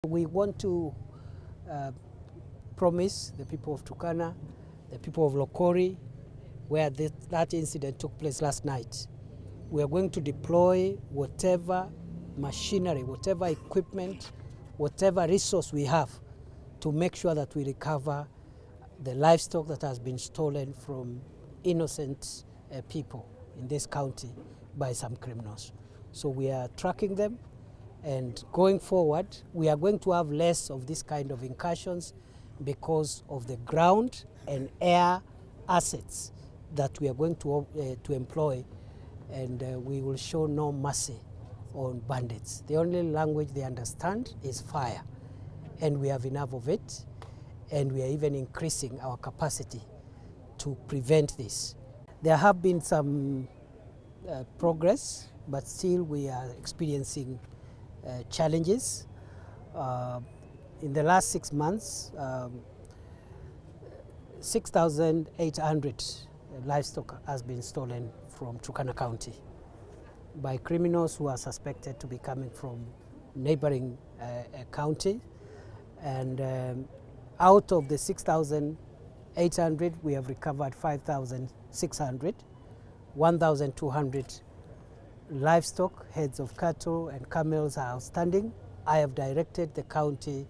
We want to promise the people of Turkana, the people of Lokori, where that incident took place last night. We are going to deploy whatever machinery, whatever equipment, whatever resource we have to make sure that we recover the livestock that has been stolen from innocent people in this county by some criminals. So we are tracking them, and going forward we are going to have less of this kind of incursions because of the ground and air assets that we are going to employ, and we will show no mercy on bandits. The only language they understand is fire, and we have enough of it, and we are even increasing our capacity to prevent this. There have been some progress, but still we are experiencing challenges. In the last 6 months, 6,800 livestock has been stolen from Turkana County by criminals who are suspected to be coming from neighboring county. And out of the 6,800, we have recovered 5,600, 1,200 livestock, heads of cattle and camels are outstanding. I have directed the county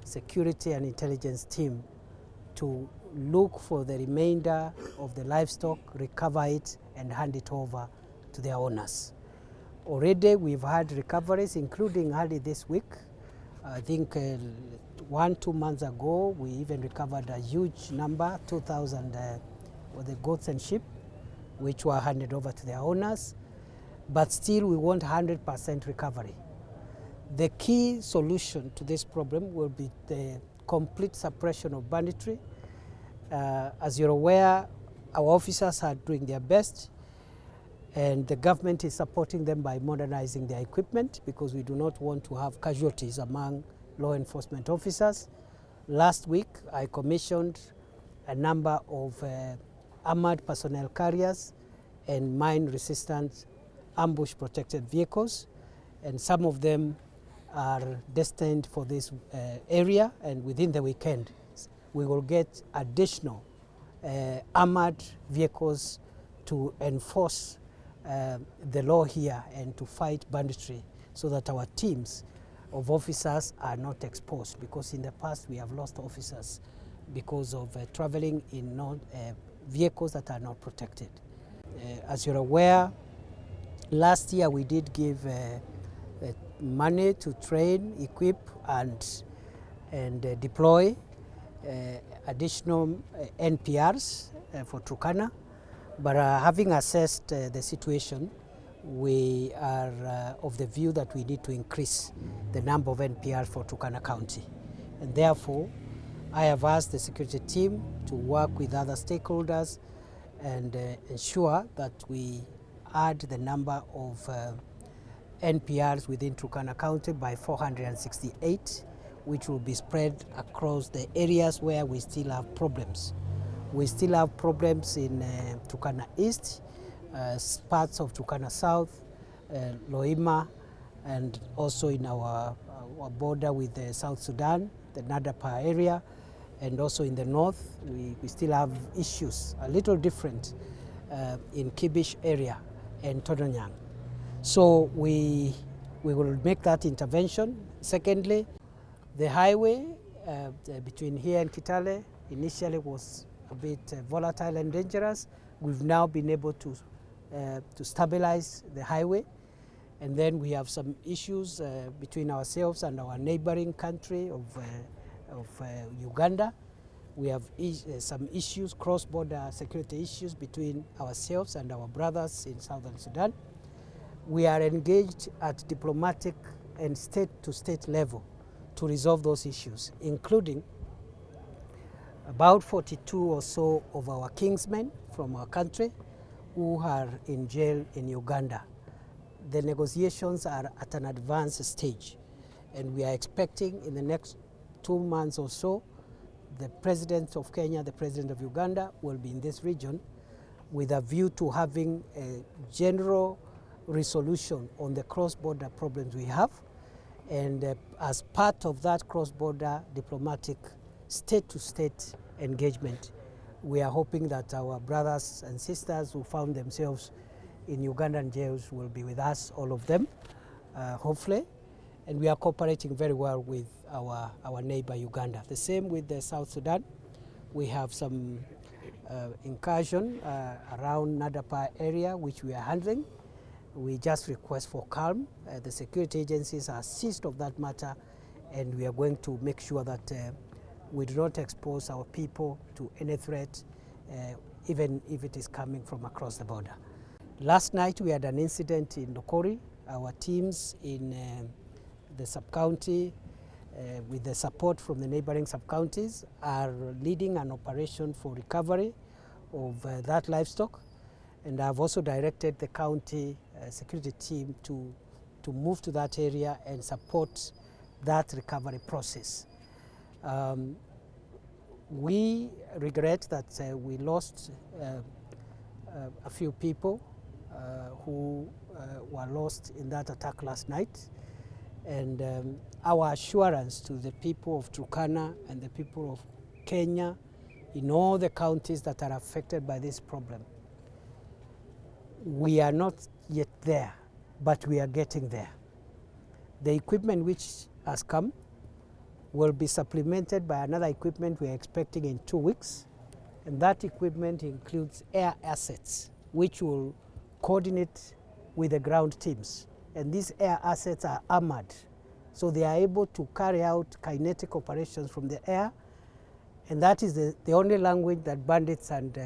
security and intelligence team to look for the remainder of the livestock, recover it and hand it over to their owners. Already we've had recoveries, including early this week. I think 1-2 months ago we even recovered a huge number, 2,000 of the goats and sheep, which were handed over to their owners. But still we want 100% recovery. The key solution to this problem will be the complete suppression of banditry. As you're aware, our officers are doing their best, and the government is supporting them by modernizing their equipment, because we do not want to have casualties among law enforcement officers. Last week I commissioned a number of armored personnel carriers and mine-resistant ambush protected vehicles, and some of them are destined for this area, and within the weekend we will get additional armored vehicles to enforce the law here and to fight banditry, so that our teams of officers are not exposed, because in the past we have lost officers because of traveling in vehicles that are not protected. As you're aware, last year we did give money to train, equip and deploy additional NPRs for Turkana. But having assessed the situation, we are of the view that we need to increase the number of NPRs for Turkana County. And therefore, I have asked the security team to work with other stakeholders and ensure that we add the number of NPRs within Turkana County by 468, which will be spread across the areas where we still have problems. We still have problems in Turkana East, parts of Turkana South, Loima, and also in our border with South Sudan, the Nadapa area, and also in the north. We still have issues, a little different in Kibish area and Todonyang. So we will make that intervention. Secondly, the highway between here and Kitale initially was a bit volatile and dangerous. We've now been able to stabilize the highway, and then we have some issues between ourselves and our neighboring country of Uganda. We have some issues, cross-border security issues between ourselves and our brothers in Southern Sudan. We are engaged at diplomatic and state-to-state level to resolve those issues, including about 42 or so of our kingsmen from our country who are in jail in Uganda. The negotiations are at an advanced stage, and we are expecting in the next 2 months or so, the President of Kenya, the President of Uganda will be in this region with a view to having a general resolution on the cross-border problems we have, And as part of that cross-border diplomatic state-to-state engagement, we are hoping that our brothers and sisters who found themselves in Ugandan jails will be with us, all of them, hopefully. And we are cooperating very well with our neighbor Uganda. The same with the South Sudan. We have some incursion around Nadapa area, which we are handling. We just request for calm. The security agencies are seized of that matter, and we are going to make sure that we do not expose our people to any threat, even if it is coming from across the border. Last night we had an incident in Lokori. Our teams in the sub-county, with the support from the neighboring sub-counties, are leading an operation for recovery of that livestock. And I've also directed the county security team to move to that area and support that recovery process. We regret that we lost a few people who were lost in that attack last night. And our assurance to the people of Turkana and the people of Kenya in all the counties that are affected by this problem, we are not yet there, but we are getting there. The equipment which has come will be supplemented by another equipment we are expecting in 2 weeks. And that equipment includes air assets, which will coordinate with the ground teams. And these air assets are armored, so they are able to carry out kinetic operations from the air. And that is the only language that bandits and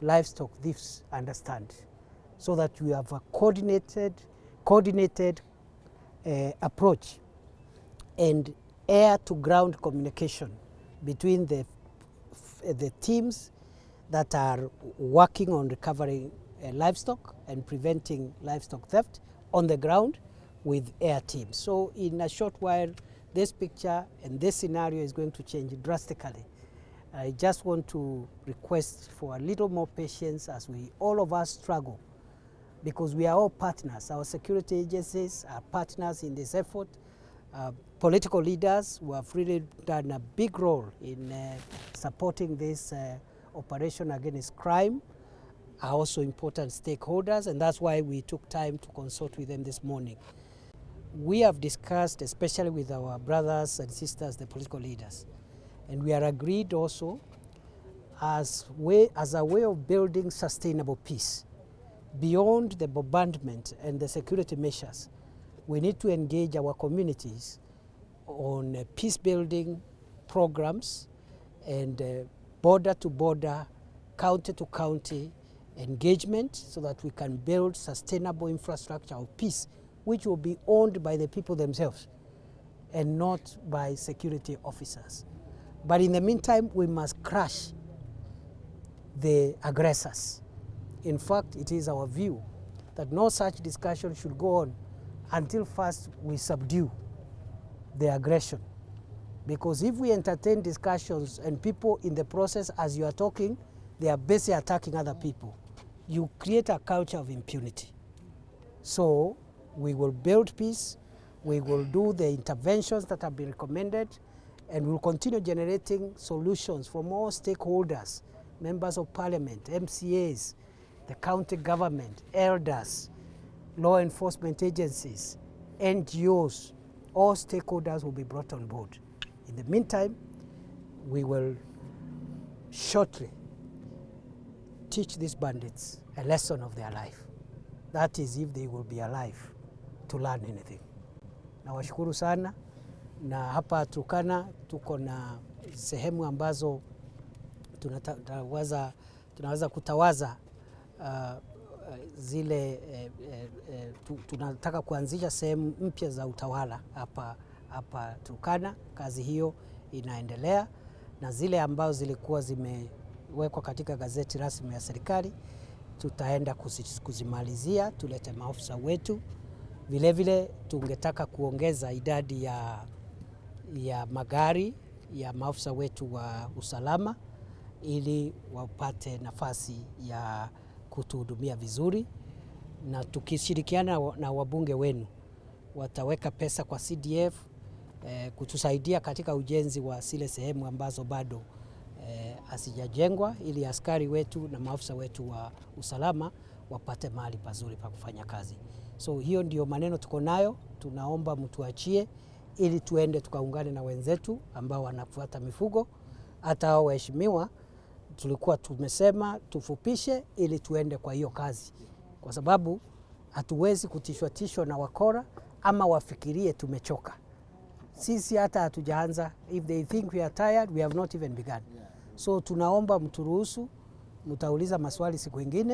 livestock thieves understand, so that we have a coordinated approach and air-to-ground communication between the teams that are working on recovering livestock and preventing livestock theft on the ground with air teams. So in a short while, this picture and this scenario is going to change drastically. I just want to request for a little more patience as all of us struggle, because we are all partners. Our security agencies are partners in this effort. Political leaders who have really done a big role in supporting this operation against crime are also important stakeholders, and that's why we took time to consult with them this morning. We have discussed, especially with our brothers and sisters, the political leaders, and we are agreed also as a way of building sustainable peace. Beyond the bombardment and the security measures, we need to engage our communities on peace-building programs and border-to-border, county-to-county engagement, so that we can build sustainable infrastructure of peace, which will be owned by the people themselves and not by security officers. But in the meantime, we must crush the aggressors. In fact, it is our view that no such discussion should go on until first we subdue the aggression. Because if we entertain discussions and people in the process, as you are talking, they are busy attacking other people, you create a culture of impunity. So we will build peace, we will do the interventions that have been recommended, and we'll continue generating solutions from all stakeholders, members of parliament, MCAs, the county government, elders, law enforcement agencies, NGOs. All stakeholders will be brought on board. In the meantime, we will shortly teach these bandits a lesson of their life. That is, if they will be alive to learn anything. Nawashukuru sana, na hapa Turkana tuko na sehemu ambazo tunaweza kutawaza zile tunataka kuanzisha sehemu mpya za utawala hapa Turkana. Kazi hiyo inaendelea, na zile ambazo zilikuwa zimewekwa katika gazeti rasmi ya serikali tutaenda kuzimalizia, tulete maafisa wetu. Vile vile tungetaka kuongeza idadi ya magari ya maafisa wetu wa usalama ili wapate nafasi ya kutuhudumia vizuri, na tukishirikiana na wabunge wenu wataweka pesa kwa CDF kutusaidia katika ujenzi wa zile sehemu ambazo bado hasijajengwa, ili askari wetu na maafisa wetu wa usalama wapate mahali pazuri pa kufanya kazi. So hiyo ndio maneno tuko nayo, tunaomba mtuachie ili tuende tukaungane na wenzetu ambao wanafuata mifugo. Hata hao waheshimiwa tulikuwa tumesema tufupishe ili tuende kwa hiyo kazi, kwa sababu hatuwezi kutishwa na wakora ama wafikirie tumechoka. Sisi hata hatujaanza. If they think we are tired, we have not even begun. So tunaomba mturuhusu, mtauliza maswali siku ingine.